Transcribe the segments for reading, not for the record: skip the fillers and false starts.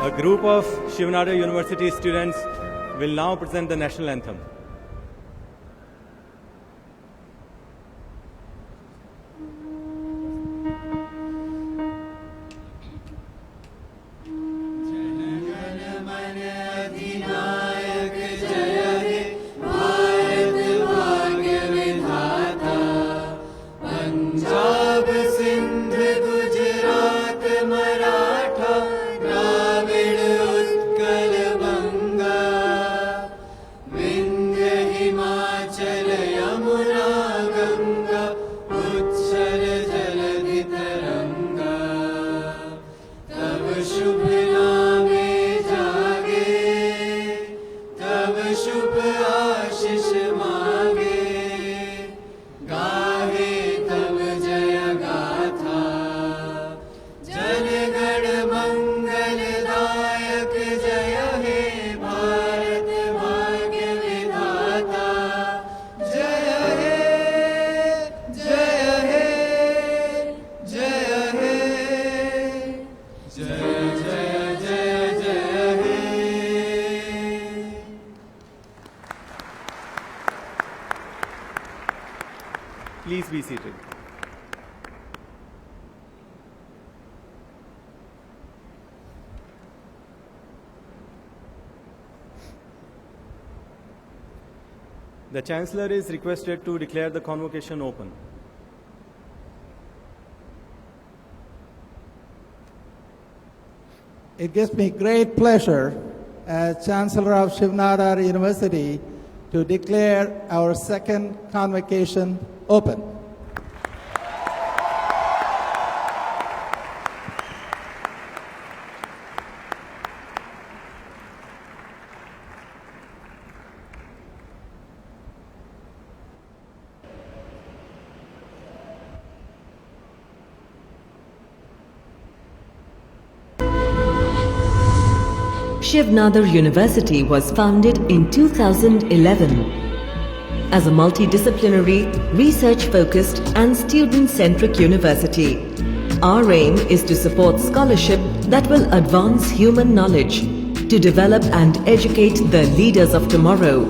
A group of Shiv Nadar University students will now present the national anthem. Please be seated. The Chancellor is requested to declare the convocation open. It gives me great pleasure as Chancellor of Shiv Nadar University to declare our second convocation open. Shiv Nadar University was founded in 2011 as a multidisciplinary, research-focused and student-centric university. Our aim is to support scholarship that will advance human knowledge, to develop and educate the leaders of tomorrow,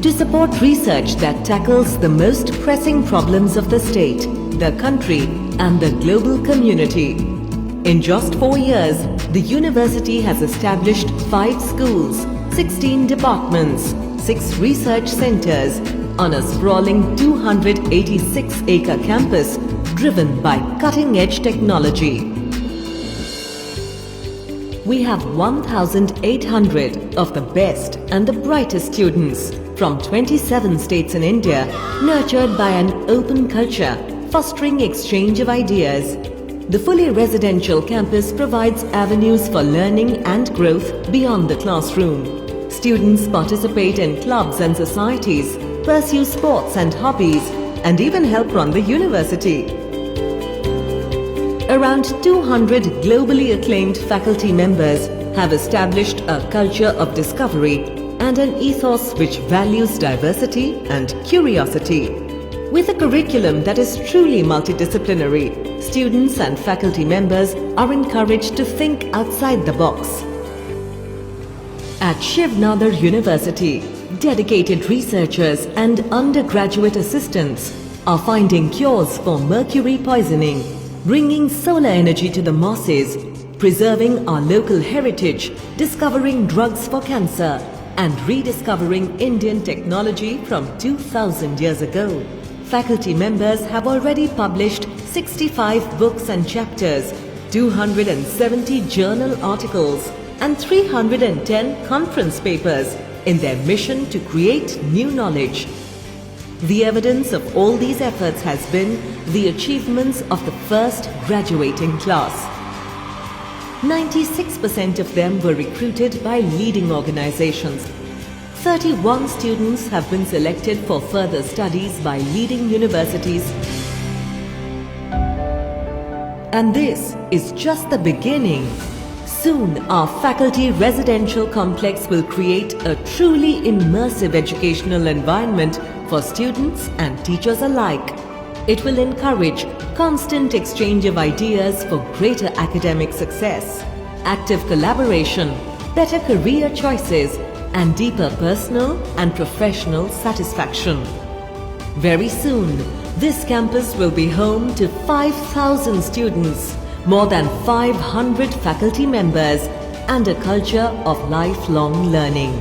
to support research that tackles the most pressing problems of the state, the country and the global community. In just 4 years, the university has established 5 schools, 16 departments, 6 research centers on a sprawling 286-acre campus driven by cutting-edge technology. We have 1,800 of the best and the brightest students from 27 states in India, nurtured by an open culture, fostering exchange of ideas. The fully residential campus provides avenues for learning and growth beyond the classroom. Students participate in clubs and societies, pursue sports and hobbies, and even help run the university. Around 200 globally acclaimed faculty members have established a culture of discovery and an ethos which values diversity and curiosity. With a curriculum that is truly multidisciplinary, students and faculty members are encouraged to think outside the box. At Shiv Nadar University, dedicated researchers and undergraduate assistants are finding cures for mercury poisoning, bringing solar energy to the masses, preserving our local heritage, discovering drugs for cancer, and rediscovering Indian technology from 2000 years ago. Faculty members have already published 65 books and chapters, 270 journal articles, and 310 conference papers in their mission to create new knowledge. The evidence of all these efforts has been the achievements of the first graduating class. 96% of them were recruited by leading organizations. 31 students have been selected for further studies by leading universities. And this is just the beginning. Soon, our faculty residential complex will create a truly immersive educational environment for students and teachers alike. It will encourage constant exchange of ideas for greater academic success active collaboration, better career choices, and deeper personal and professional satisfaction. Very soon, this campus will be home to 5,000 students, more than 500 faculty members, and a culture of lifelong learning.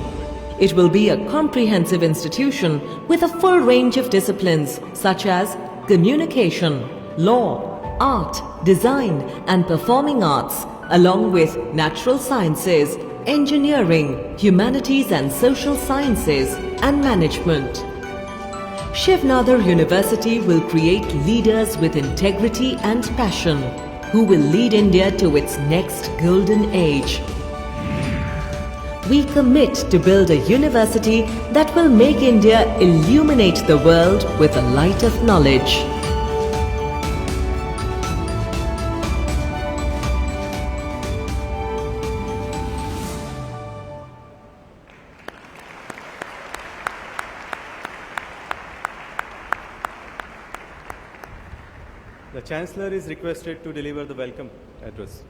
It will be a comprehensive institution with a full range of disciplines such as communication, law, art, design, and performing arts, along with natural sciences, engineering, humanities and social sciences, and management. Shiv Nadar University will create leaders with integrity and passion who will lead India to its next golden age. We commit to build a university that will make India illuminate the world with a light of knowledge. The Chancellor is requested to deliver the welcome address.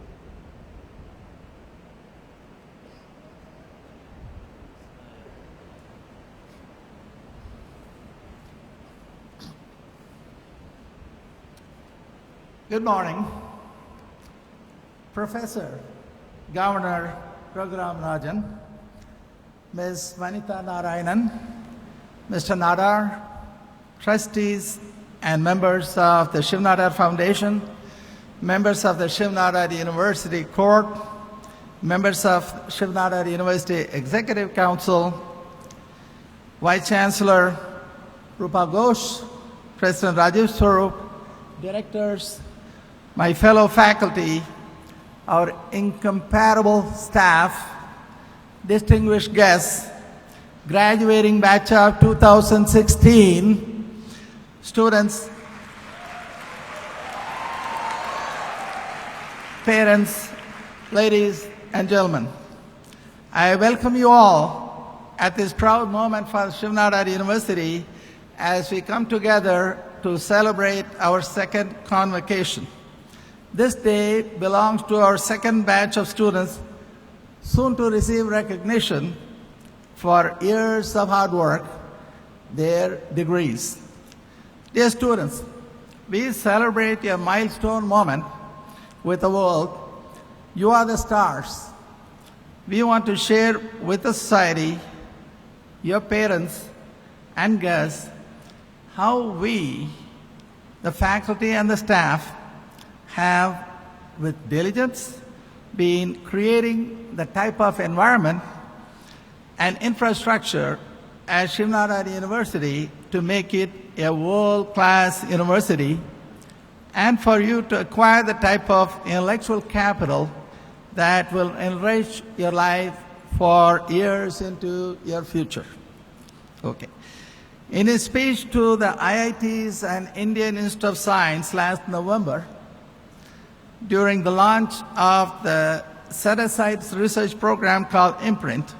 Good morning. Professor, Governor Raghuram Rajan, Ms. Vanitha Narayanan, Mr. Nadar, trustees and members of the Shiv Nadar Foundation, members of the Shiv Nadar University Court, members of Shiv Nadar University Executive Council, Vice Chancellor Rupa Ghosh, President Rajiv Swarup, directors, my fellow faculty, our incomparable staff, distinguished guests, graduating batch of 2016, students, parents, ladies and gentlemen. I welcome you all at this proud moment for Shiv Nadar University as we come together to celebrate our second convocation. This day belongs to our second batch of students, soon to receive recognition for years of hard work, their degrees. Dear students, we celebrate a milestone moment with the world. You are the stars. We want to share with the society, your parents and guests, how we, the faculty and the staff, have, with diligence, been creating the type of environment and infrastructure at Shiv Nadar University to make it a world-class university, and for you to acquire the type of intellectual capital that will enrich your life for years into your future. Okay. In his speech to the IITs and Indian Institute of Science last November, during the launch of the set-aside research program called Imprint,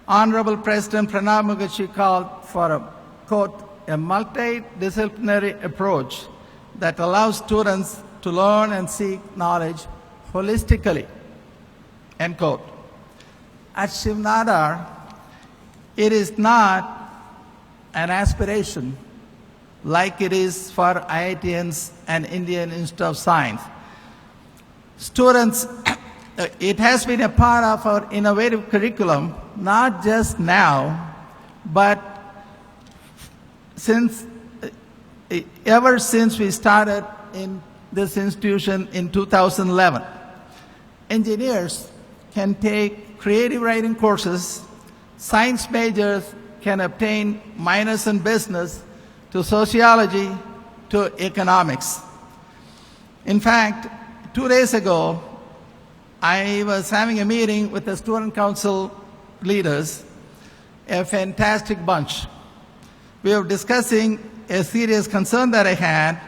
Honorable President Pranab Mukherjee called for a, quote, a multidisciplinary approach that allows students to learn and seek knowledge holistically, end quote. At Shiv Nadar, it is not an aspiration like it is for IITians and Indian Institute of Science. Students, it has been a part of our innovative curriculum, not just now, but ever since we started in this institution in 2011. Engineers can take creative writing courses, science majors can obtain minors in business, to sociology, to economics. In fact, 2 days ago, I was having a meeting with the student council leaders, a fantastic bunch. We were discussing a serious concern that I had,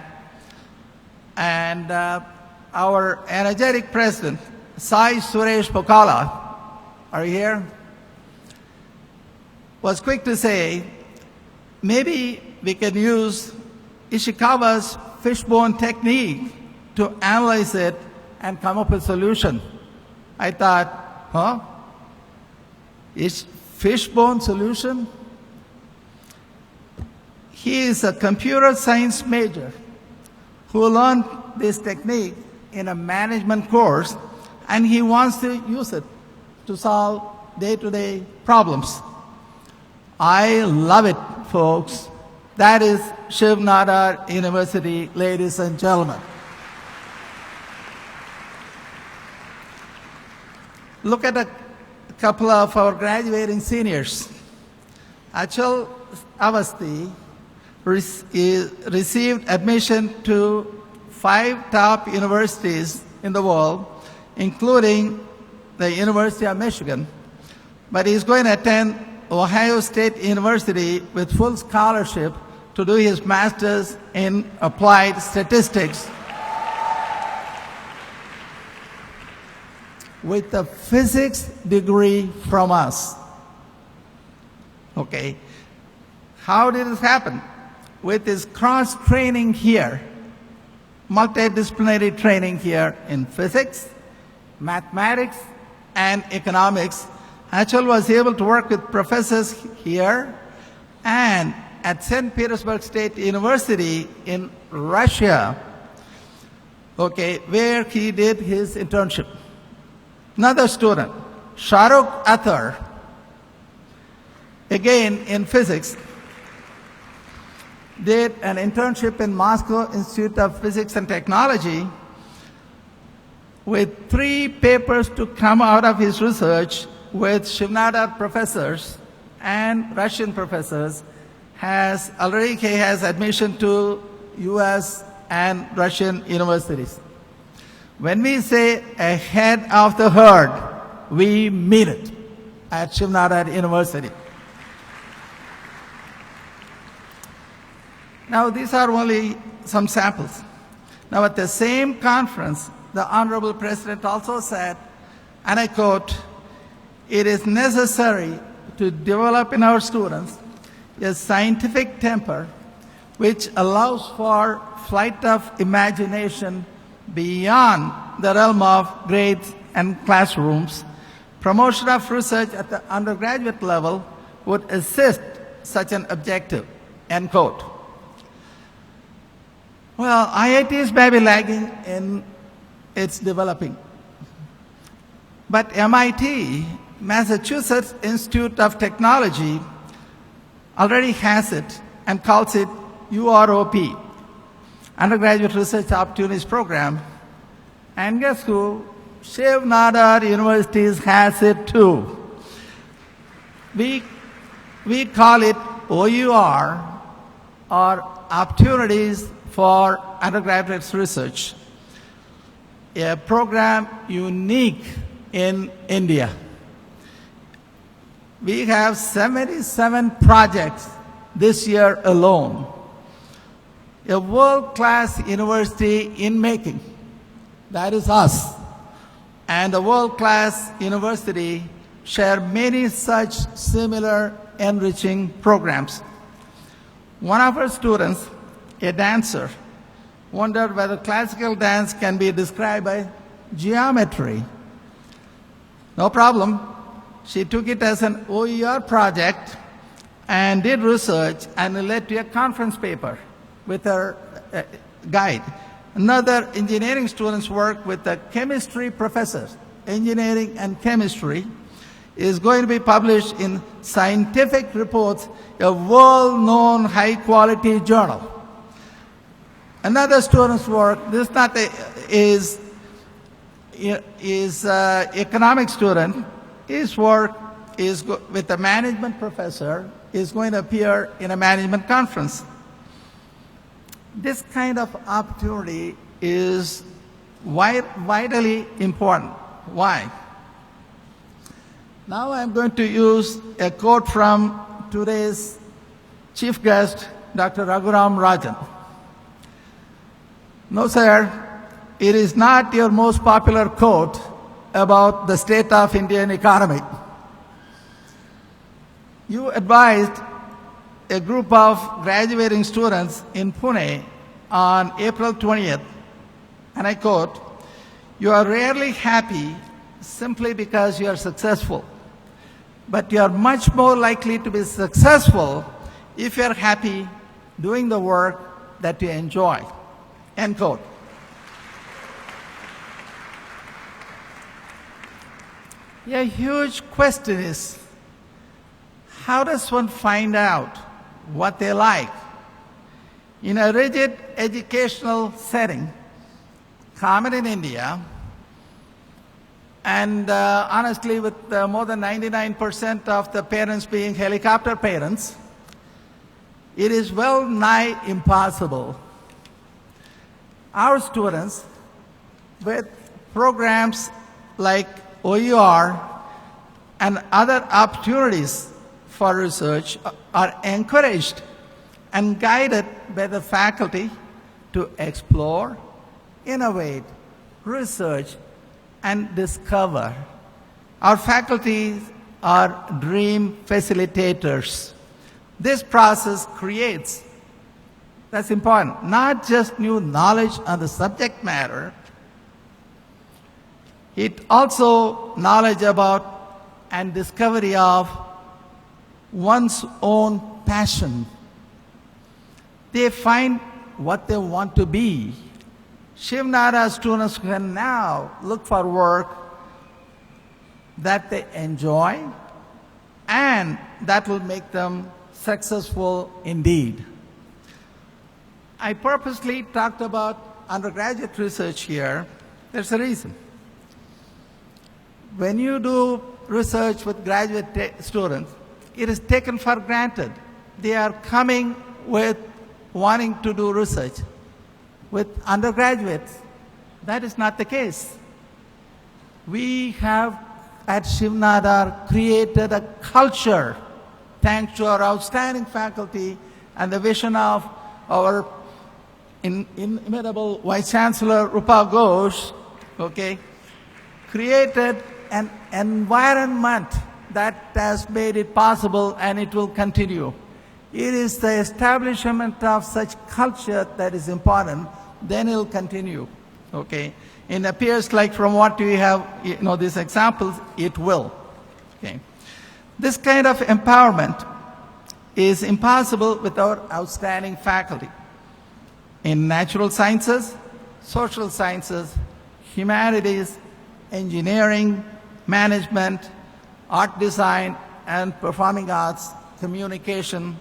and our energetic president, Sai Suresh Pokala, are you here? Was quick to say, maybe we can use Ishikawa's fishbone technique to analyze it and come up with a solution. I thought, huh? Is fishbone solution? He is a computer science major who learned this technique in a management course, and he wants to use it to solve day-to-day problems. I love it, folks. That is Shiv Nadar University, ladies and gentlemen. Look at a couple of our graduating seniors. Achal Avasti received admission to 5 top universities in the world, including the University of Michigan, but he's going to attend Ohio State University with full scholarship to do his master's in applied statistics with a physics degree from us. Okay. How did this happen? With his cross-training here, multidisciplinary training here in physics, mathematics, and economics, Achal was able to work with professors here and at St. Petersburg State University in Russia, okay, where he did his internship. Another student, Shahrukh Athar, again in physics, did an internship in Moscow Institute of Physics and Technology with 3 papers to come out of his research with Shiv Nadar professors and Russian professors. He has admission to US and Russian universities. When we say ahead of the herd, we mean it at Shiv Nadar University. Now, these are only some samples. Now, at the same conference, the Honorable President also said, and I quote, "It is necessary to develop in our students a scientific temper which allows for flight of imagination beyond the realm of grades and classrooms. Promotion of research at the undergraduate level would assist such an objective," end quote. Well, IITs may be lagging in its developing, but MIT, Massachusetts Institute of Technology, already has it and calls it UROP, Undergraduate Research Opportunities Program. And guess who? Shiv Nadar Universities has it too. We call it OUR, or Opportunities for Undergraduate Research, a program unique in India. We have 77 projects this year alone. A world-class university in making. That is us. And a world-class university share many such similar enriching programs. One of our students, a dancer, wondered whether classical dance can be described by geometry. No problem. She took it as an OER project and did research, and it led to a conference paper with her guide. Another engineering student's work with the chemistry professors, engineering and chemistry, is going to be published in Scientific Reports, a world-known high-quality journal. Another student's work, this not is economic student. His work is with a management professor, is going to appear in a management conference. This kind of opportunity is vitally important. Why? Now I'm going to use a quote from today's chief guest, Dr. Raghuram Rajan. No, sir, it is not your most popular quote about the state of Indian economy. You advised a group of graduating students in Pune on April 20th, and I quote, "You are rarely happy simply because you are successful, but you are much more likely to be successful if you are happy doing the work that you enjoy. End quote. A huge question is, how does one find out what they like? In a rigid educational setting, common in India, and honestly with more than 99% of the parents being helicopter parents, it is well nigh impossible. Our students with programs like OER and other opportunities for research are encouraged and guided by the faculty to explore, innovate, research, and discover. Our faculty are dream facilitators. This process creates, that's important, not just new knowledge on the subject matter, it also knowledge about and discovery of one's own passion. They find what they want to be. Shiv Nara students can now look for work that they enjoy and that will make them successful indeed. I purposely talked about undergraduate research here. There's a reason. When you do research with graduate students, it is taken for granted. They are coming with wanting to do research. With undergraduates, that is not the case. We have at Shiv Nara created a culture, thanks to our outstanding faculty and the vision of our inimitable Vice Chancellor Rupa Ghosh, created an environment that has made it possible and it will continue. It is the establishment of such culture that is important, then it will continue. It appears like from what we have, these examples, it will. This kind of empowerment is impossible without outstanding faculty in natural sciences, social sciences, humanities, engineering, management, art design, and performing arts, communication.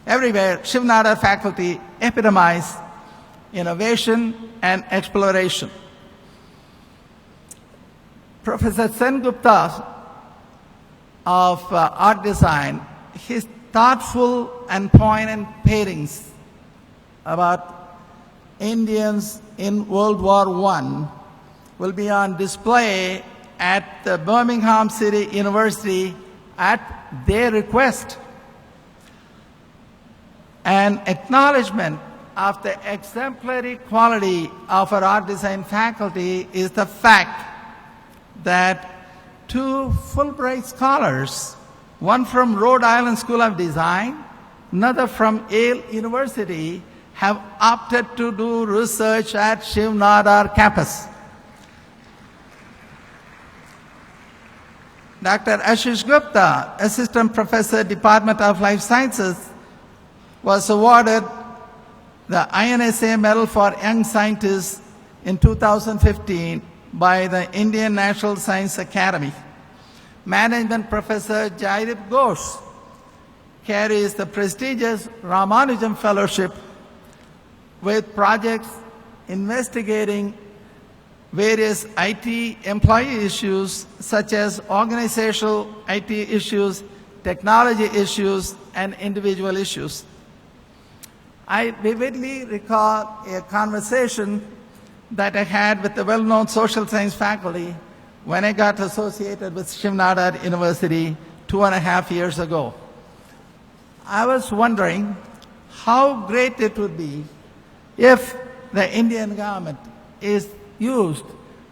Everywhere, Shiv Nara faculty epitomize innovation and exploration. Professor Sen Gupta of art design, his thoughtful and poignant paintings about Indians in World War I will be on display at the Birmingham City University at their request. An acknowledgement of the exemplary quality of our art design faculty is the fact that two Fulbright scholars, one from Rhode Island School of Design, another from Yale University, have opted to do research at Shiv Nara campus. Dr. Ashish Gupta, Assistant Professor, Department of Life Sciences, was awarded the INSA Medal for Young Scientists in 2015 by the Indian National Science Academy. Management Professor Jaideep Ghosh carries the prestigious Ramanujan Fellowship with projects investigating various IT employee issues such as organizational IT issues, technology issues, and individual issues. I vividly recall a conversation that I had with the well-known social science faculty when I got associated with Shiv Nara University 2.5 years ago. I was wondering how great it would be if the Indian government used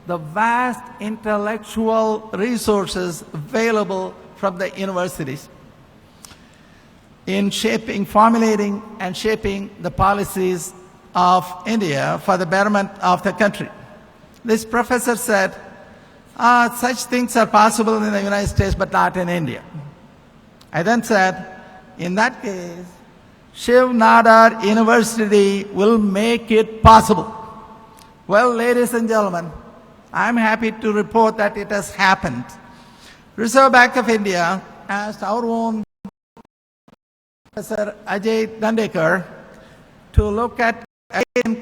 the vast intellectual resources available from the universities in formulating and shaping the policies of India for the betterment of the country. This professor said, Such things are possible in the United States, but not in India. I then said, in that case, Shiv Nadar University will make it possible. Well, ladies and gentlemen, I'm happy to report that it has happened. Reserve Bank of India asked our own Professor Ajay Dandekar to look at and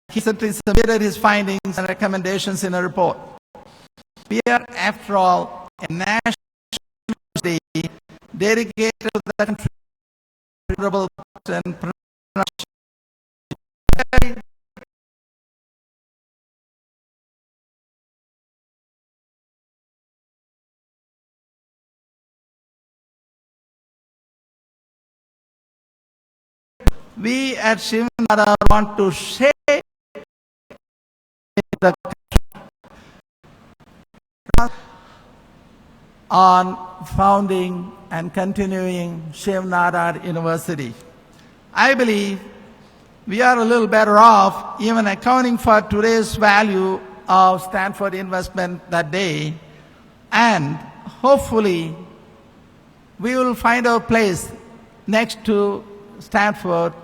he recently submitted his findings and recommendations in a report. We are, after all, a national university dedicated to the country and we at Shiv Nadar want to shape the on founding and continuing Shiv Nadar University. I believe we are a little better off even accounting for today's value of Stanford investment that day, and hopefully we will find our place next to Stanford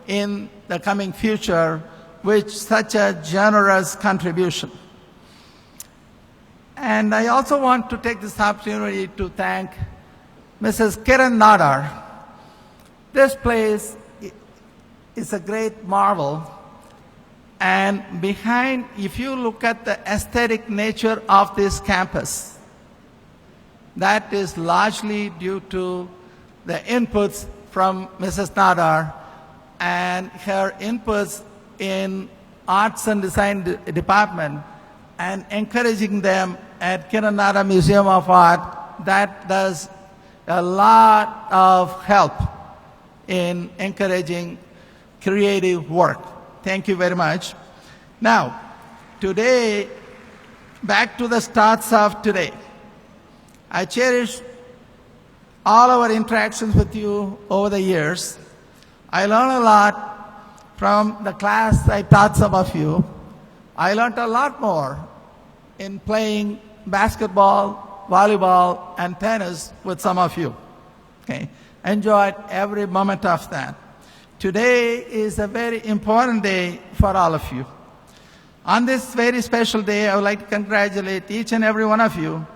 in the coming future with such a generous contribution. And I also want to take this opportunity to thank Mrs. Kiran Nadar. This place is a great marvel, and behind, if you look at the aesthetic nature of this campus, that is largely due to the inputs from Mrs. Nadar and her inputs in arts and design department and encouraging them at Kiran Nadar Museum of Art. That does a lot of help in encouraging creative work. Thank you very much. Now, today, back to the starts of today. I cherish all our interactions with you over the years. I learned a lot from the class I taught some of you. I learned a lot more in playing basketball, volleyball, and tennis with some of you. Okay? Enjoyed every moment of that. Today is a very important day for all of you. On this very special day, I would like to congratulate each and every one of you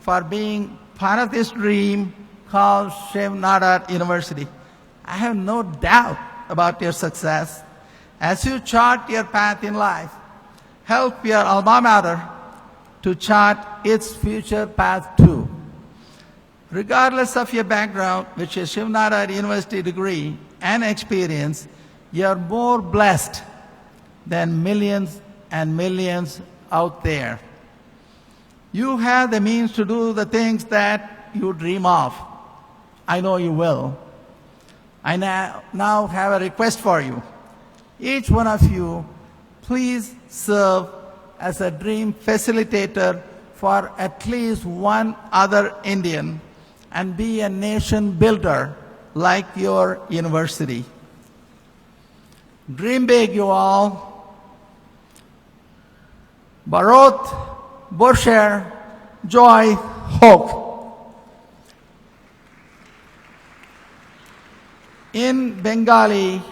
for being part of this dream called Shiv Nadar University. I have no doubt about your success. As you chart your path in life, help your alma mater to chart its future path too. Regardless of your background, which is Shiv Nadar University degree and experience, you are more blessed than millions and millions out there. You have the means to do the things that you dream of. I know you will. I now have a request for you. Each one of you, please serve as a dream facilitator for at least one other Indian and be a nation builder like your university. Dream big, you all. Bharat, Borsher, Joy, Hope. In Bengali,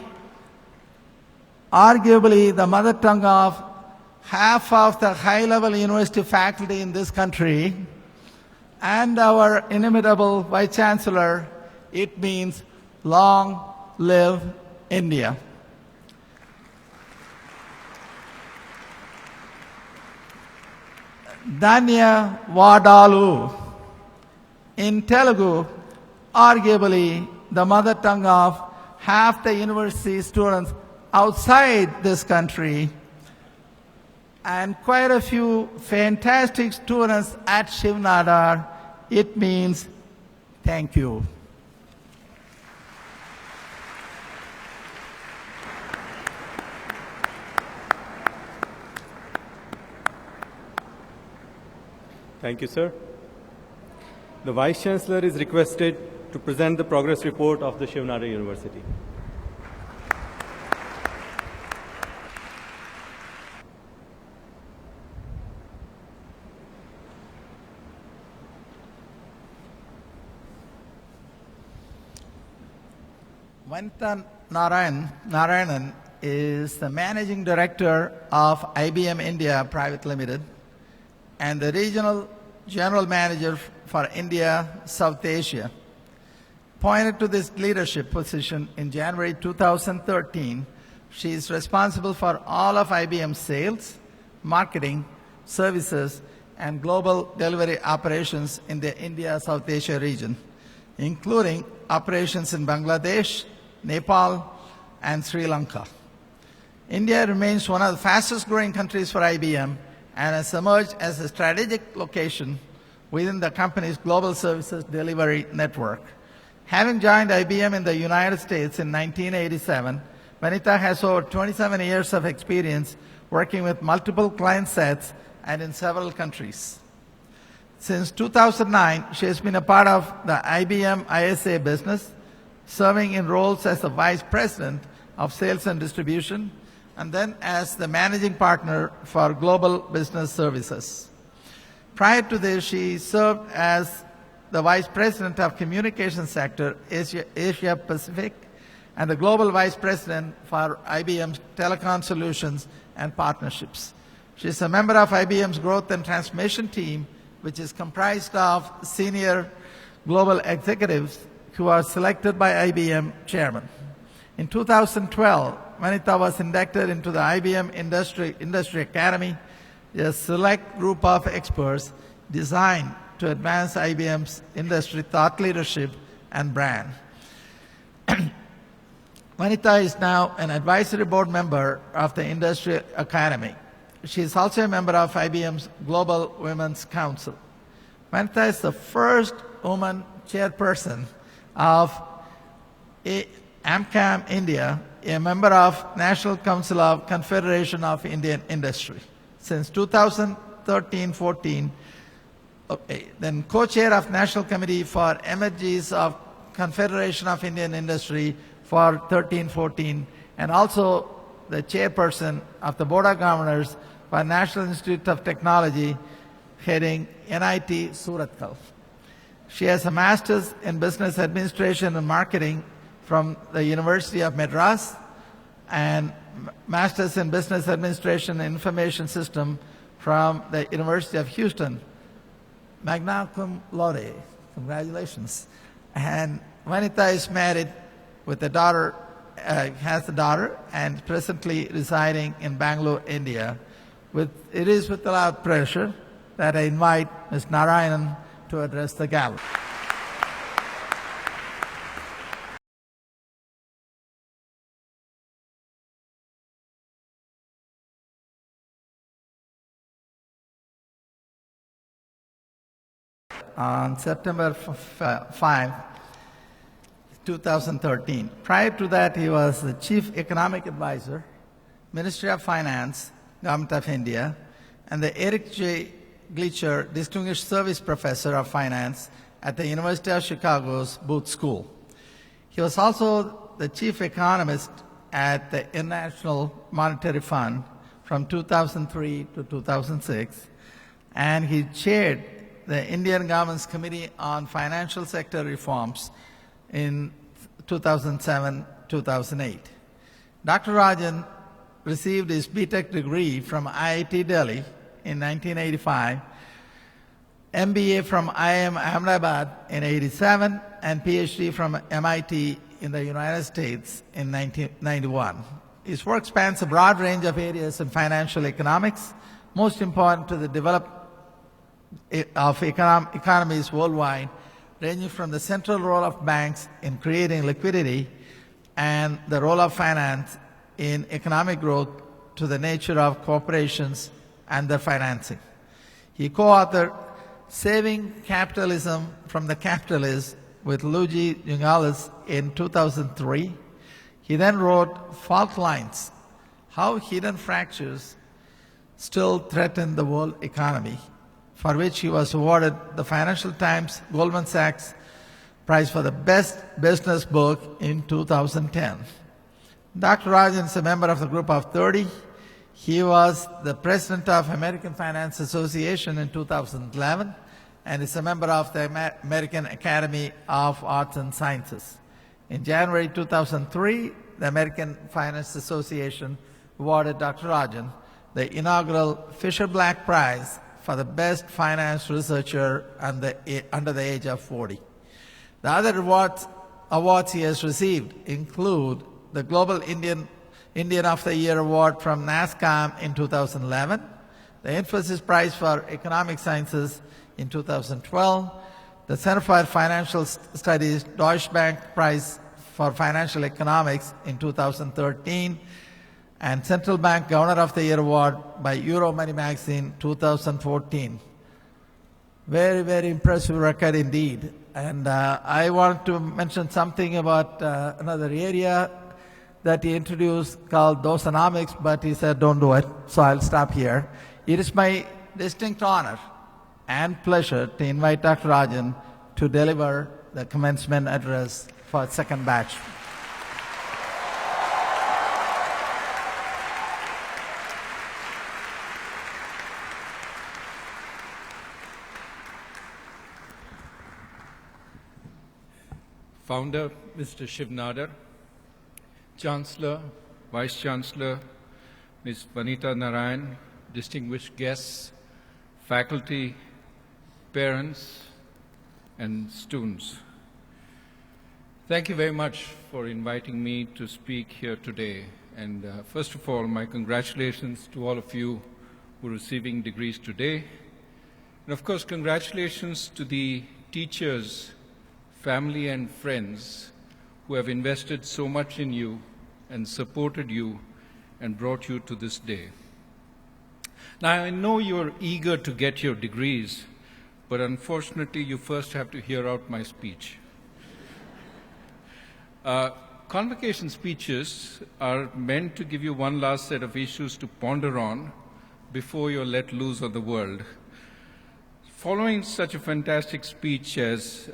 arguably the mother tongue of half of the high-level university faculty in this country, and our inimitable Vice Chancellor, it means long live India. Dhanya Vadalu. In Telugu, arguably the mother tongue of half the university students outside this country, and quite a few fantastic students at Shiv Nadar, it means thank you. Thank you, sir. The Vice Chancellor is requested to present the progress report of the Shiv Nadar University. Vanitha Narayanan is the Managing Director of IBM India Private Limited and the Regional General Manager for India, South Asia. Appointed to this leadership position in January 2013, she is responsible for all of IBM's sales, marketing, services, and global delivery operations in the India-South Asia region, including operations in Bangladesh, Nepal, and Sri Lanka. India remains one of the fastest growing countries for IBM and has emerged as a strategic location within the company's global services delivery network. Having joined IBM in the United States in 1987, Vanitha has over 27 years of experience working with multiple client sets and in several countries. Since 2009, she has been a part of the IBM ISA business, serving in roles as the Vice President of Sales and Distribution, and then as the Managing Partner for Global Business Services. Prior to this, she served as the Vice President of Communications Sector, Asia Pacific, and the Global Vice President for IBM's Telecom Solutions and Partnerships. She is a member of IBM's Growth and Transformation team, which is comprised of senior global executives who are selected by IBM chairman. In 2012, Vanitha was inducted into the IBM Industry Academy, a select group of experts designed to advance IBM's industry thought leadership and brand. Vanitha is now an advisory board member of the Industry Academy. She is also a member of IBM's Global Women's Council. Vanitha is the first woman chairperson of AMCAM India, a member of National Council of Confederation of Indian Industry. Since 2013-14, then co-chair of National Committee for Emerges of Confederation of Indian Industry for 13-14, and also the chairperson of the Board of Governors for National Institute of Technology, heading NIT Surathkal. She has a master's in business administration and marketing from the University of Madras and master's in business administration and information system from the University of Houston. Magna cum laude. Congratulations. And Vanitha is married with a daughter, has a daughter, and presently residing in Bangalore, India. It is with a lot of pleasure that I invite Ms. Narayanan to address the gallery. On September 5, 2013. Prior to that, he was the Chief Economic Advisor, Ministry of Finance, Government of India, and the Eric J. Gleacher Distinguished Service Professor of Finance at the University of Chicago's Booth School. He was also the Chief Economist at the International Monetary Fund from 2003 to 2006, and he chaired the Indian government's Committee on Financial Sector Reforms in 2007-2008. Dr. Rajan received his BTech degree from IIT Delhi in 1985, MBA from IIM Ahmedabad in 87, and PhD from MIT in the United States in 1991. His work spans a broad range of areas in financial economics, most important to the development of economies worldwide, ranging from the central role of banks in creating liquidity and the role of finance in economic growth to the nature of corporations and their financing. He co-authored Saving Capitalism from the Capitalists with Luigi Zingales in 2003. He then wrote Fault Lines, How Hidden Fractures Still Threaten the World Economy, for which he was awarded the Financial Times Goldman Sachs Prize for the Best Business Book in 2010. Dr. Rajan is a member of the Group of 30. He was the president of American Finance Association in 2011 and is a member of the American Academy of Arts and Sciences. In January 2003, the American Finance Association awarded Dr. Rajan the inaugural Fisher-Black Prize for the best finance researcher under the age of 40. The other awards he has received include the Global Indian of the Year Award from NASSCOM in 2011, the Infosys Prize for Economic Sciences in 2012, the Center for Financial Studies Deutsche Bank Prize for Financial Economics in 2013, and Central Bank Governor of the Year Award by Euromoney Magazine 2014. Very, very impressive record indeed. And I want to mention something about another area that he introduced called Dosonomics, but he said don't do it, so I'll stop here. It is my distinct honor and pleasure to invite Dr. Rajan to deliver the commencement address for the second batch. Founder, Mr. Shiv Nadar, Chancellor, Vice Chancellor, Ms. Vanita Narayan, distinguished guests, faculty, parents, and students. Thank you very much for inviting me to speak here today. And first of all, my congratulations to all of you who are receiving degrees today. And of course, congratulations to the teachers, family, and friends who have invested so much in you and supported you and brought you to this day. Now, I know you're eager to get your degrees, but unfortunately, you first have to hear out my speech. Convocation speeches are meant to give you one last set of issues to ponder on before you're let loose on the world. Following such a fantastic speech as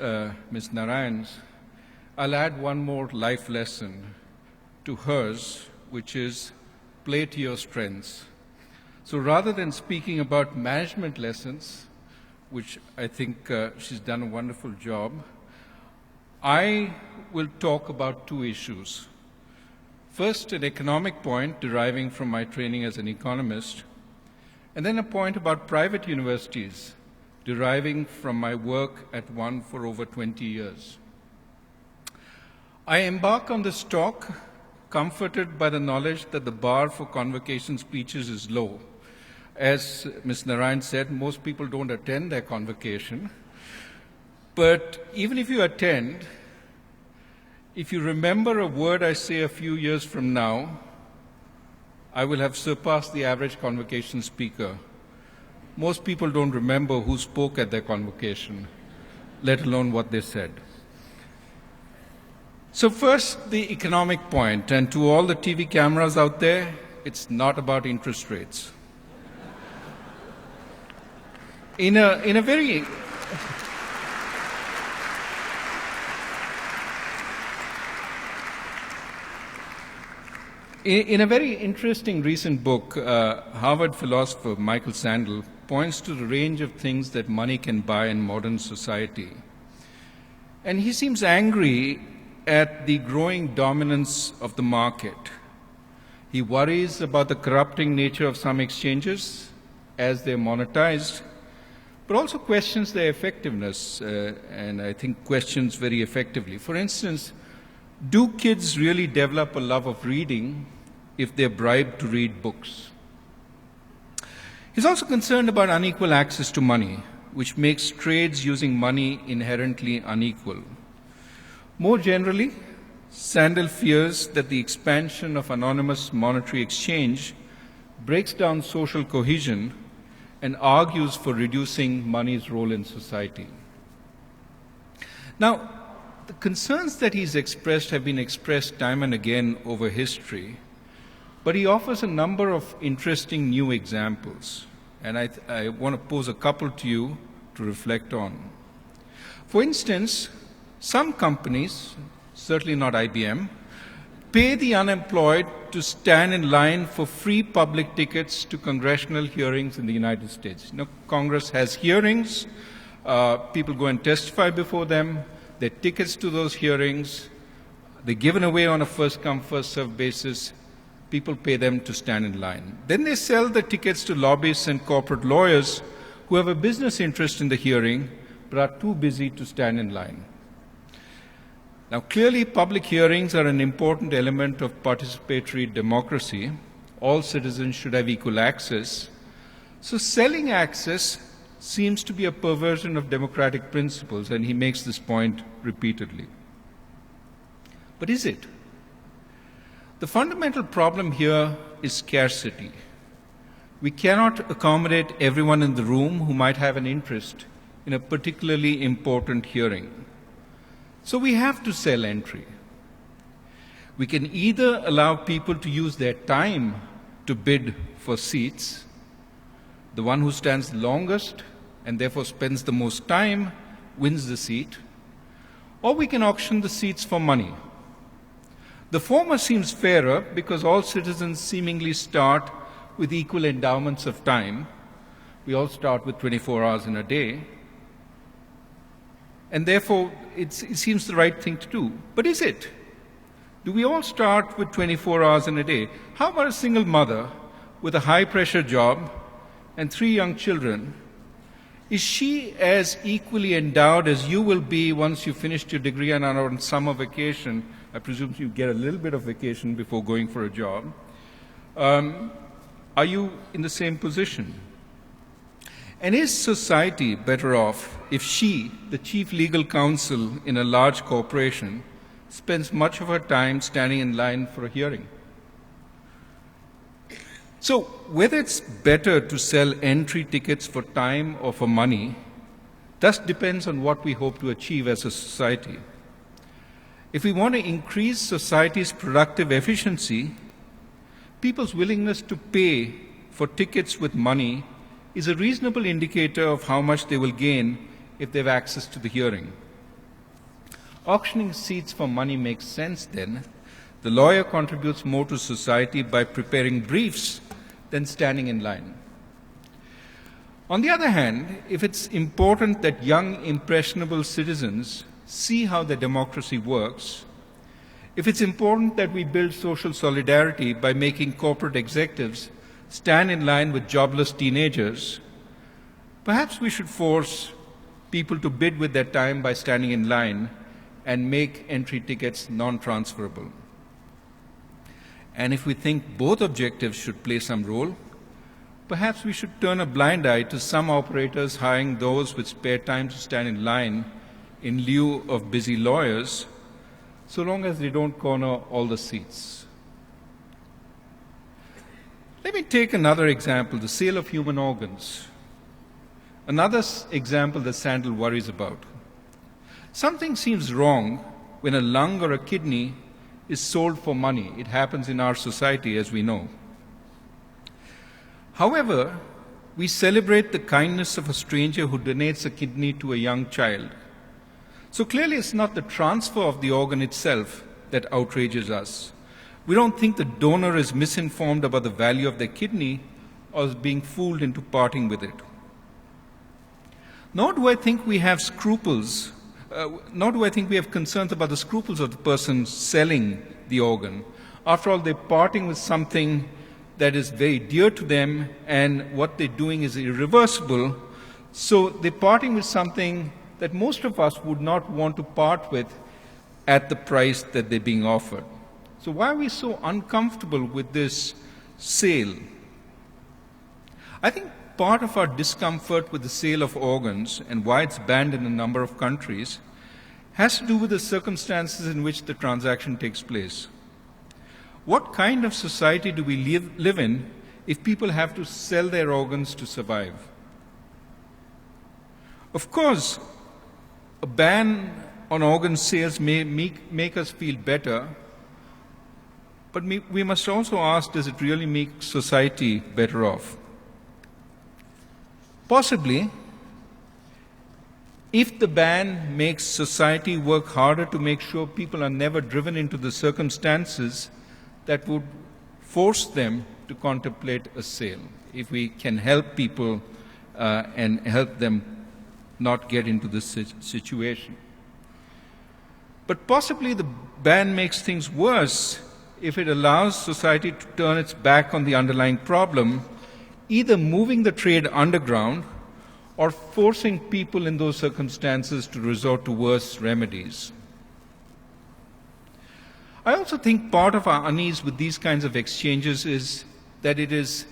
Ms. Narayan's, I'll add one more life lesson to hers, which is play to your strengths. So rather than speaking about management lessons, which I think she's done a wonderful job, I will talk about two issues. First, an economic point deriving from my training as an economist, and then a point about private universities deriving from my work at one for over 20 years. I embark on this talk comforted by the knowledge that the bar for convocation speeches is low. As Ms. Narayan said, most people don't attend their convocation. But even if you attend, if you remember a word I say a few years from now, I will have surpassed the average convocation speaker. Most people don't remember who spoke at their convocation, let alone what they said. So first, the economic point, and to all the TV cameras out there, it's not about interest rates. In a very interesting recent book, Harvard philosopher Michael Sandel points to the range of things that money can buy in modern society. And he seems angry at the growing dominance of the market. He worries about the corrupting nature of some exchanges as they're monetized, but also questions their effectiveness, and I think questions very effectively. For instance, do kids really develop a love of reading if they're bribed to read books? He's also concerned about unequal access to money, which makes trades using money inherently unequal. More generally, Sandel fears that the expansion of anonymous monetary exchange breaks down social cohesion and argues for reducing money's role in society. Now, the concerns that he's expressed have been expressed time and again over history, but he offers a number of interesting new examples, and I want to pose a couple to you to reflect on. For instance, some companies, certainly not IBM, pay the unemployed to stand in line for free public tickets to congressional hearings in the United States. You know, Congress has hearings, people go and testify before them, there are tickets to those hearings. They're given away on a first-come, first-served basis. People pay them to stand in line. Then they sell the tickets to lobbyists and corporate lawyers who have a business interest in the hearing but are too busy to stand in line. Now, clearly, public hearings are an important element of participatory democracy. All citizens should have equal access. So selling access seems to be a perversion of democratic principles, and he makes this point repeatedly. But is it? The fundamental problem here is scarcity. We cannot accommodate everyone in the room who might have an interest in a particularly important hearing. So we have to sell entry. We can either allow people to use their time to bid for seats. The one who stands longest and therefore spends the most time wins the seat. Or we can auction the seats for money. The former seems fairer because all citizens seemingly start with equal endowments of time. We all start with 24 hours in a day. And therefore, it seems the right thing to do. But is it? Do we all start with 24 hours in a day? How about a single mother with a high-pressure job and 3 young children? Is she as equally endowed as you will be once you finished your degree and are on summer vacation? I presume you get a little bit of vacation before going for a job. Are you in the same position? And is society better off if she, the chief legal counsel in a large corporation, spends much of her time standing in line for a hearing? So, whether it's better to sell entry tickets for time or for money, thus depends on what we hope to achieve as a society. If we want to increase society's productive efficiency, people's willingness to pay for tickets with money is a reasonable indicator of how much they will gain if they have access to the hearing. Auctioning seats for money makes sense then. The lawyer contributes more to society by preparing briefs than standing in line. On the other hand, if it's important that young, impressionable citizens see how the democracy works, if it's important that we build social solidarity by making corporate executives stand in line with jobless teenagers, perhaps we should force people to bid with their time by standing in line and make entry tickets non-transferable. And if we think both objectives should play some role, perhaps we should turn a blind eye to some operators hiring those with spare time to stand in line in lieu of busy lawyers, so long as they don't corner all the seats. Let me take another example, the sale of human organs. Another example that Sandel worries about. Something seems wrong when a lung or a kidney is sold for money. It happens in our society, as we know. However, we celebrate the kindness of a stranger who donates a kidney to a young child. So clearly it's not the transfer of the organ itself that outrages us. We don't think the donor is misinformed about the value of their kidney or is being fooled into parting with it. Nor do I think we have concerns about the scruples of the person selling the organ. After all, they're parting with something that is very dear to them, and what they're doing is irreversible. So they're parting with something that most of us would not want to part with at the price that they're being offered. So why are we so uncomfortable with this sale? I think part of our discomfort with the sale of organs and why it's banned in a number of countries has to do with the circumstances in which the transaction takes place. What kind of society do we live in if people have to sell their organs to survive? Of course, a ban on organ sales may make us feel better, but we must also ask, does it really make society better off? Possibly, if the ban makes society work harder to make sure people are never driven into the circumstances that would force them to contemplate a sale, if we can help people and help them not get into this situation. But possibly the ban makes things worse if it allows society to turn its back on the underlying problem, either moving the trade underground or forcing people in those circumstances to resort to worse remedies. I also think part of our unease with these kinds of exchanges is that it is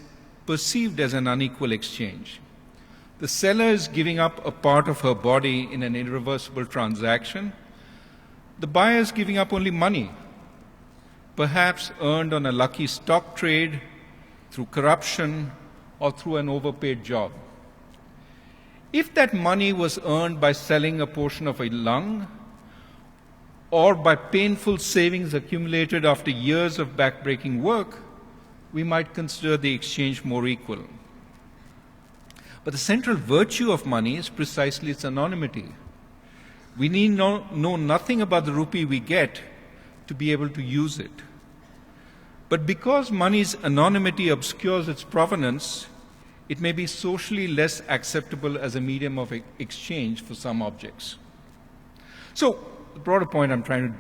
perceived as an unequal exchange. The seller is giving up a part of her body in an irreversible transaction. The buyer is giving up only money, perhaps earned on a lucky stock trade, through corruption, or through an overpaid job. If that money was earned by selling a portion of a lung, or by painful savings accumulated after years of backbreaking work, we might consider the exchange more equal. But the central virtue of money is precisely its anonymity. We need know nothing about the rupee we get to be able to use it. But because money's anonymity obscures its provenance, it may be socially less acceptable as a medium of exchange for some objects. So, the broader point I'm trying to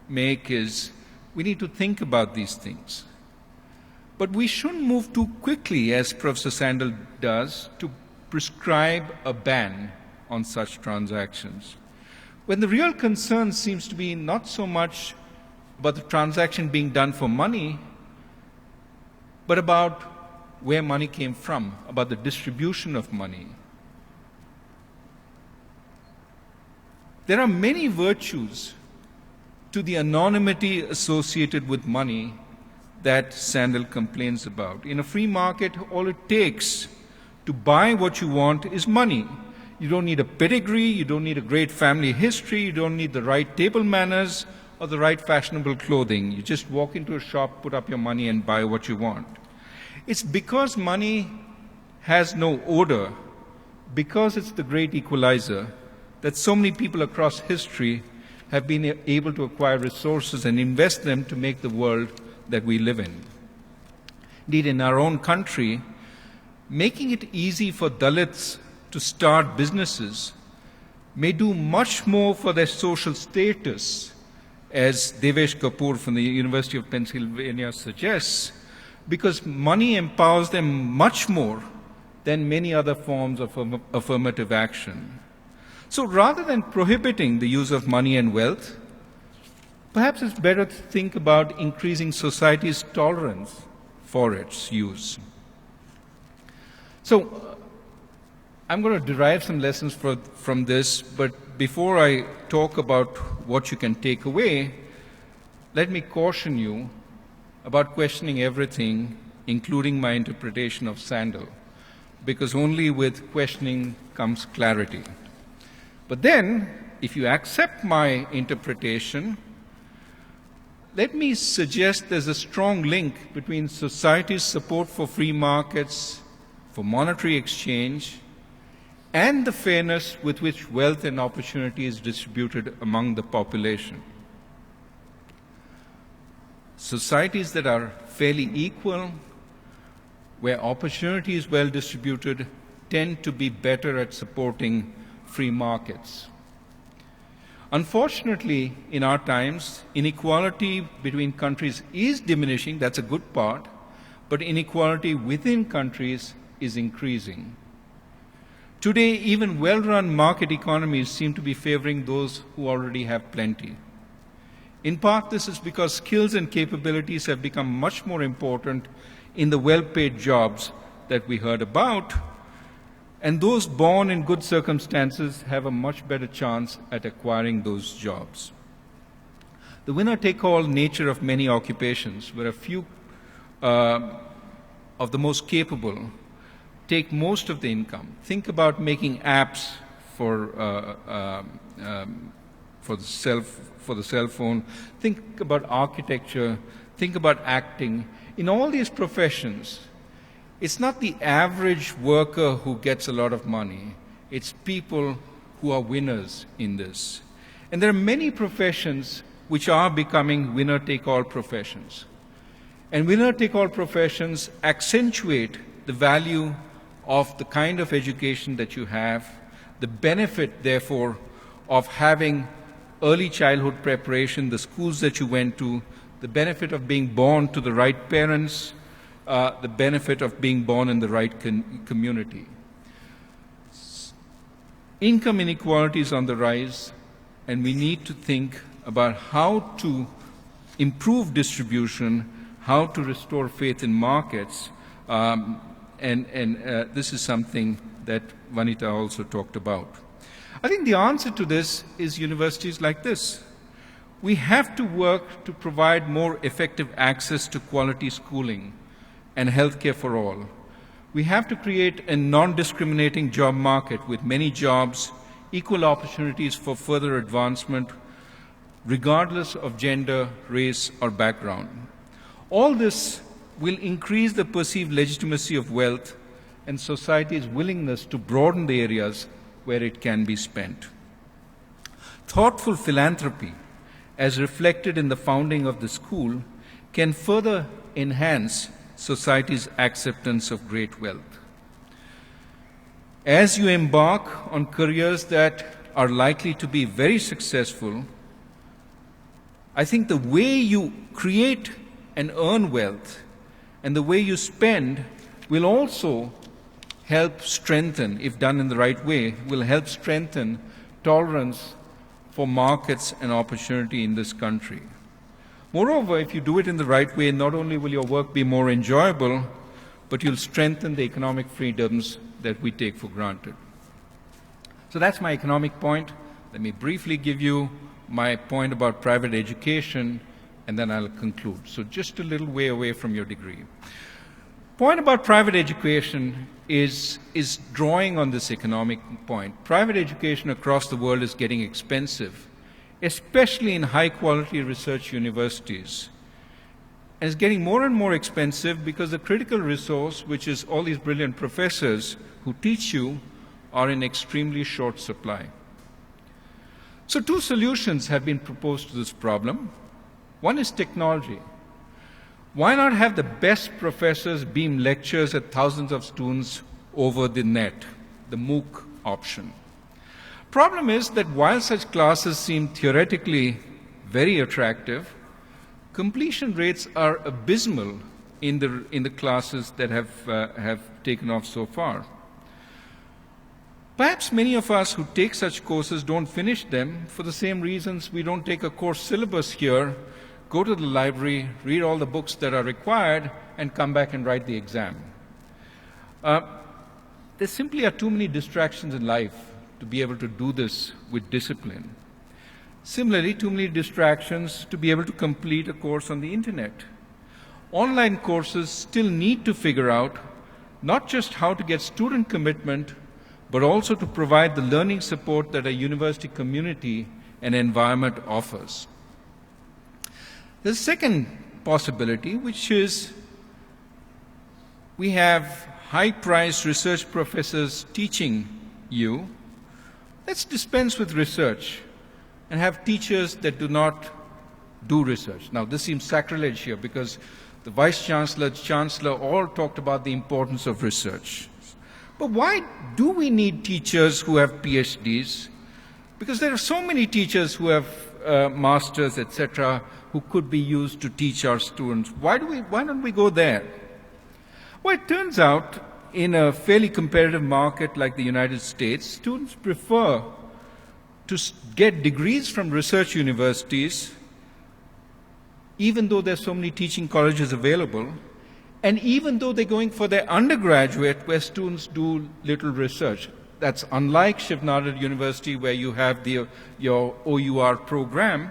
make is we need to think about these things. But we shouldn't move too quickly, as Professor Sandel does, to prescribe a ban on such transactions, when the real concern seems to be not so much about the transaction being done for money, but about where money came from, about the distribution of money. There are many virtues to the anonymity associated with money that Sandel complains about. In a free market, all it takes to buy what you want is money. You don't need a pedigree, you don't need a great family history, you don't need the right table manners or the right fashionable clothing. You just walk into a shop, put up your money, and buy what you want. It's because money has no odor, because it's the great equalizer, that so many people across history have been able to acquire resources and invest them to make the world that we live in. Indeed, in our own country, making it easy for Dalits to start businesses may do much more for their social status, as Devesh Kapoor from the University of Pennsylvania suggests, because money empowers them much more than many other forms of affirmative action. So rather than prohibiting the use of money and wealth, perhaps it's better to think about increasing society's tolerance for its use. So I'm going to derive some lessons from this, but before I talk about what you can take away, let me caution you about questioning everything, including my interpretation of Sandel, because only with questioning comes clarity. But then, if you accept my interpretation, let me suggest there's a strong link between society's support for free markets, for monetary exchange, and the fairness with which wealth and opportunity is distributed among the population. Societies that are fairly equal, where opportunity is well distributed, tend to be better at supporting free markets. Unfortunately, in our times, inequality between countries is diminishing, that's a good part, but inequality within countries is increasing. Today, even well-run market economies seem to be favoring those who already have plenty. In part, this is because skills and capabilities have become much more important in the well-paid jobs that we heard about, and those born in good circumstances have a much better chance at acquiring those jobs. The winner-take-all nature of many occupations, where a few of the most capable take most of the income. Think about making apps for the cell phone. Think about architecture. Think about acting. In all these professions, it's not the average worker who gets a lot of money. It's people who are winners in this. And there are many professions which are becoming winner-take-all professions. And winner-take-all professions accentuate the value of the kind of education that you have, the benefit, therefore, of having early childhood preparation, the schools that you went to, the benefit of being born to the right parents, the benefit of being born in the right community. Income inequality is on the rise, and we need to think about how to improve distribution, how to restore faith in markets, this is something that Vanita also talked about. I think the answer to this is universities like this. We have to work to provide more effective access to quality schooling and healthcare for all. We have to create a non-discriminating job market with many jobs, equal opportunities for further advancement, regardless of gender, race, or background. All this will increase the perceived legitimacy of wealth and society's willingness to broaden the areas where it can be spent. Thoughtful philanthropy, as reflected in the founding of the school, can further enhance society's acceptance of great wealth. As you embark on careers that are likely to be very successful, I think the way you create and earn wealth and the way you spend will also help strengthen, if done in the right way, will help strengthen tolerance for markets and opportunity in this country. Moreover, if you do it in the right way, not only will your work be more enjoyable, but you'll strengthen the economic freedoms that we take for granted. So that's my economic point. Let me briefly give you my point about private education, and then I'll conclude. So just a little way away from your degree. Point about private education is drawing on this economic point. Private education across the world is getting expensive, especially in high-quality research universities. And it's getting more and more expensive because the critical resource, which is all these brilliant professors who teach you, are in extremely short supply. So two solutions have been proposed to this problem. One is technology. Why not have the best professors beam lectures at thousands of students over the net, the MOOC option? Problem is that while such classes seem theoretically very attractive, completion rates are abysmal in the classes that have taken off so far. Perhaps many of us who take such courses don't finish them for the same reasons we don't take a course syllabus here, go to the library, read all the books that are required, and come back and write the exam. There simply are too many distractions in life to be able to do this with discipline. Similarly, too many distractions to be able to complete a course on the internet. Online courses still need to figure out not just how to get student commitment, but also to provide the learning support that a university community and environment offers. The second possibility, which is we have high-priced research professors teaching you. Let's dispense with research and have teachers that do not do research. Now, this seems sacrilege here because the Vice-Chancellor, Chancellor all talked about the importance of research. But why do we need teachers who have PhDs? Because there are so many teachers who have masters, etc., who could be used to teach our students. Why don't we go there? Well, it turns out in a fairly competitive market like the United States, students prefer to get degrees from research universities, even though there's so many teaching colleges available, and even though they're going for their undergraduate where students do little research. That's unlike Shiv Nardar University where you have your OUR program.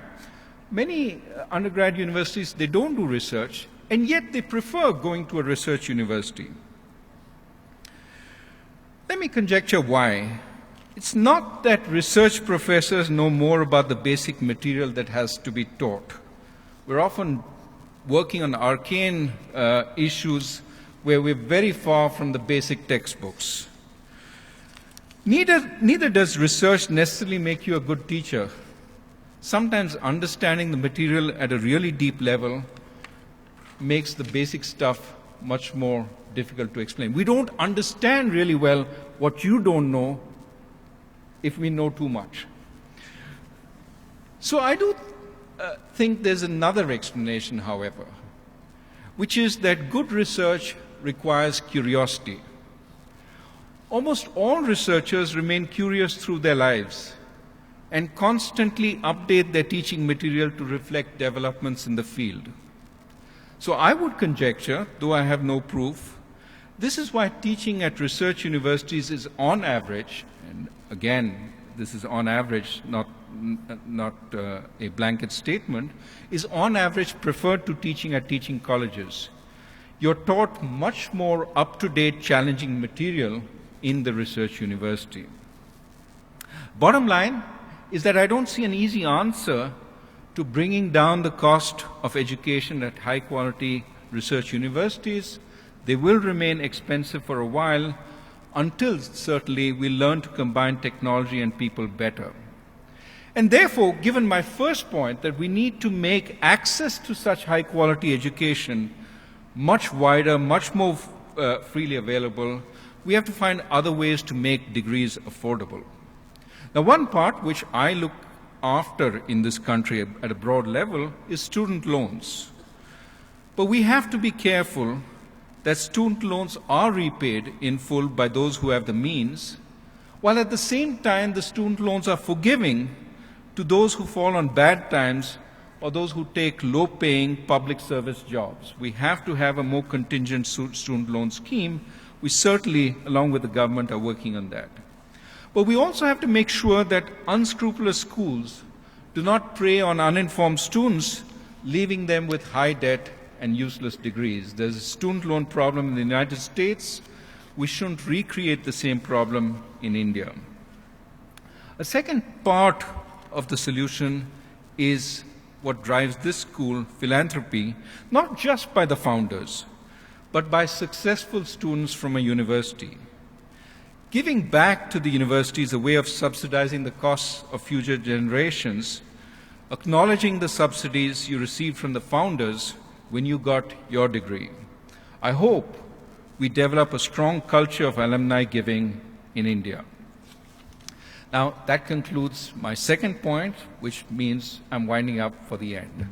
Many undergrad universities, they don't do research, and yet they prefer going to a research university. Let me conjecture why. It's not that research professors know more about the basic material that has to be taught. We're often working on arcane issues where we're very far from the basic textbooks. Neither does research necessarily make you a good teacher. Sometimes understanding the material at a really deep level makes the basic stuff much more difficult to explain. We don't understand really well what you don't know if we know too much. So I do think there's another explanation, however, which is that good research requires curiosity. Almost all researchers remain curious through their lives and constantly update their teaching material to reflect developments in the field. So I would conjecture, though I have no proof, this is why teaching at research universities is on average, and again, this is on average, not a blanket statement, is on average preferred to teaching at teaching colleges. You're taught much more up-to-date, challenging material in the research university. Bottom line is that I don't see an easy answer to bringing down the cost of education at high-quality research universities. They will remain expensive for a while until, certainly, we learn to combine technology and people better. And therefore, given my first point that we need to make access to such high-quality education much wider, much more freely available, we have to find other ways to make degrees affordable. Now, one part which I look after in this country at a broad level is student loans. But we have to be careful that student loans are repaid in full by those who have the means, while at the same time the student loans are forgiving to those who fall on bad times or those who take low-paying public service jobs. We have to have a more contingent student loan scheme. We certainly, along with the government, are working on that. But we also have to make sure that unscrupulous schools do not prey on uninformed students, leaving them with high debt and useless degrees. There's a student loan problem in the United States. We shouldn't recreate the same problem in India. A second part of the solution is what drives this school, philanthropy, not just by the founders, but by successful students from a university. Giving back to the university is a way of subsidizing the costs of future generations, acknowledging the subsidies you received from the founders when you got your degree. I hope we develop a strong culture of alumni giving in India. Now, that concludes my second point, which means I'm winding up for the end.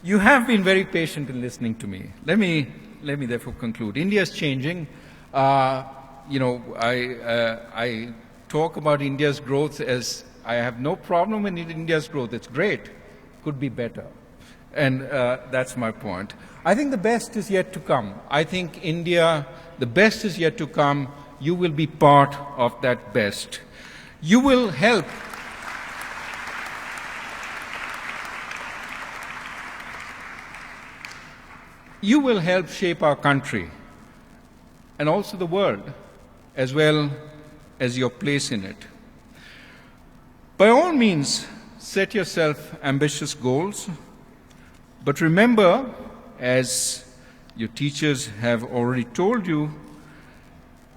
You have been very patient in listening to me. Let me therefore conclude. India is changing. I talk about India's growth as I have no problem with India's growth. It's great. Could be better. And that's my point. I think the best is yet to come. I think India, the best is yet to come. You will be part of that best. You will help. You will help shape our country and also the world, as well as your place in it. By all means, set yourself ambitious goals, but remember, as your teachers have already told you,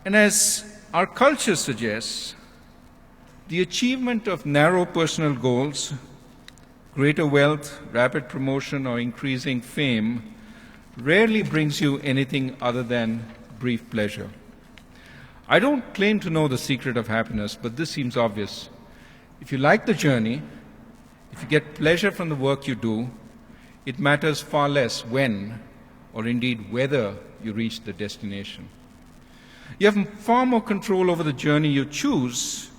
and as our culture suggests, the achievement of narrow personal goals, greater wealth, rapid promotion, or increasing fame rarely brings you anything other than brief pleasure. I don't claim to know the secret of happiness, but this seems obvious. If you like the journey, if you get pleasure from the work you do, it matters far less when, or indeed whether, you reach the destination. You have far more control over the journey you choose,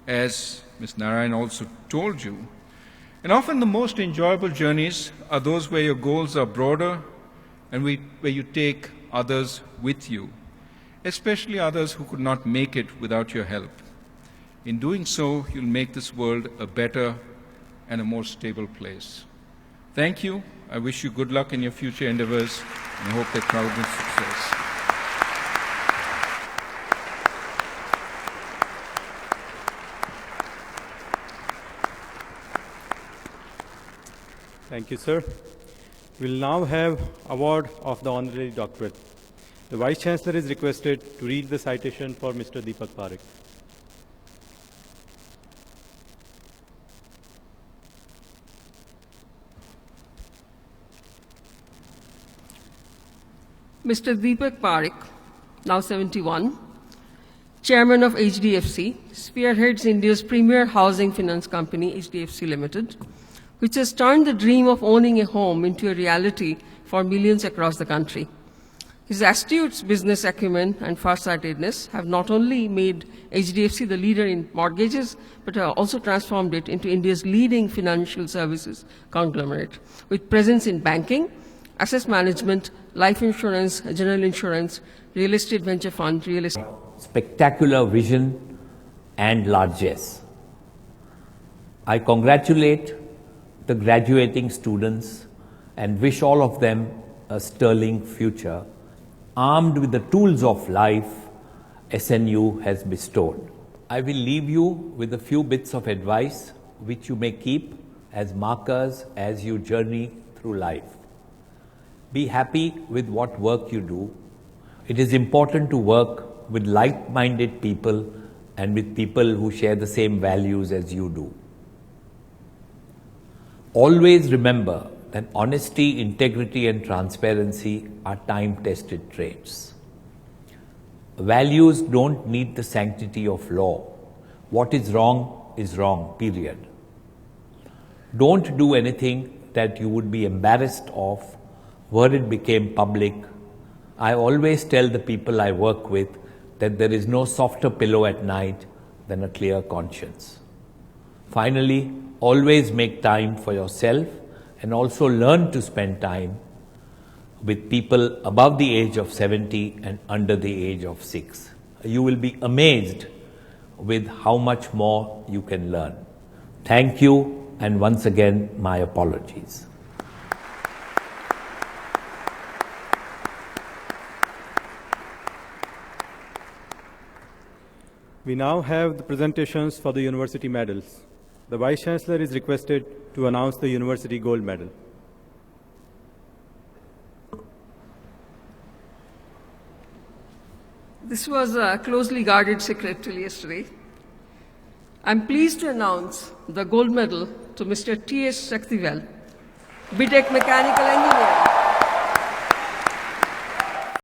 as Ms. Narayan also told you. And often the most enjoyable journeys are those where your goals are broader and where you take others with you, especially others who could not make it without your help. In doing so, you'll make this world a better and a more stable place. Thank you. I wish you good luck in your future endeavors, and I hope they crown with success. Thank you, sir. We'll now have award of the honorary doctorate. The Vice Chancellor is requested to read the citation for Mr. Deepak Parekh. Mr. Deepak Parekh, now 71, Chairman of HDFC, spearheads India's premier housing finance company, HDFC Limited, which has turned the dream of owning a home into a reality for millions across the country. His astute business acumen and farsightedness have not only made HDFC the leader in mortgages, but have also transformed it into India's leading financial services conglomerate, with presence in banking, asset management, life insurance, general insurance, real estate venture fund, real estate. Spectacular vision and largesse. I congratulate the graduating students and wish all of them a sterling future, armed with the tools of life SNU has bestowed. I will leave you with a few bits of advice which you may keep as markers as you journey through life. Be happy with what work you do. It is important to work with like-minded people and with people who share the same values as you do. Always remember that honesty, integrity, and transparency are time-tested traits. Values don't need the sanctity of law. What is wrong, period. Don't do anything that you would be embarrassed of were it became public. I always tell the people I work with that there is no softer pillow at night than a clear conscience. Finally, always make time for yourself and also learn to spend time with people above the age of 70 and under the age of 6. You will be amazed with how much more you can learn. Thank you, and once again, my apologies. We now have the presentations for the university medals. The Vice Chancellor is requested to announce the University Gold Medal. This was a closely guarded secret till yesterday. I'm pleased to announce the gold medal to Mr. T.S. Shaktivel, BTech Mechanical Engineer.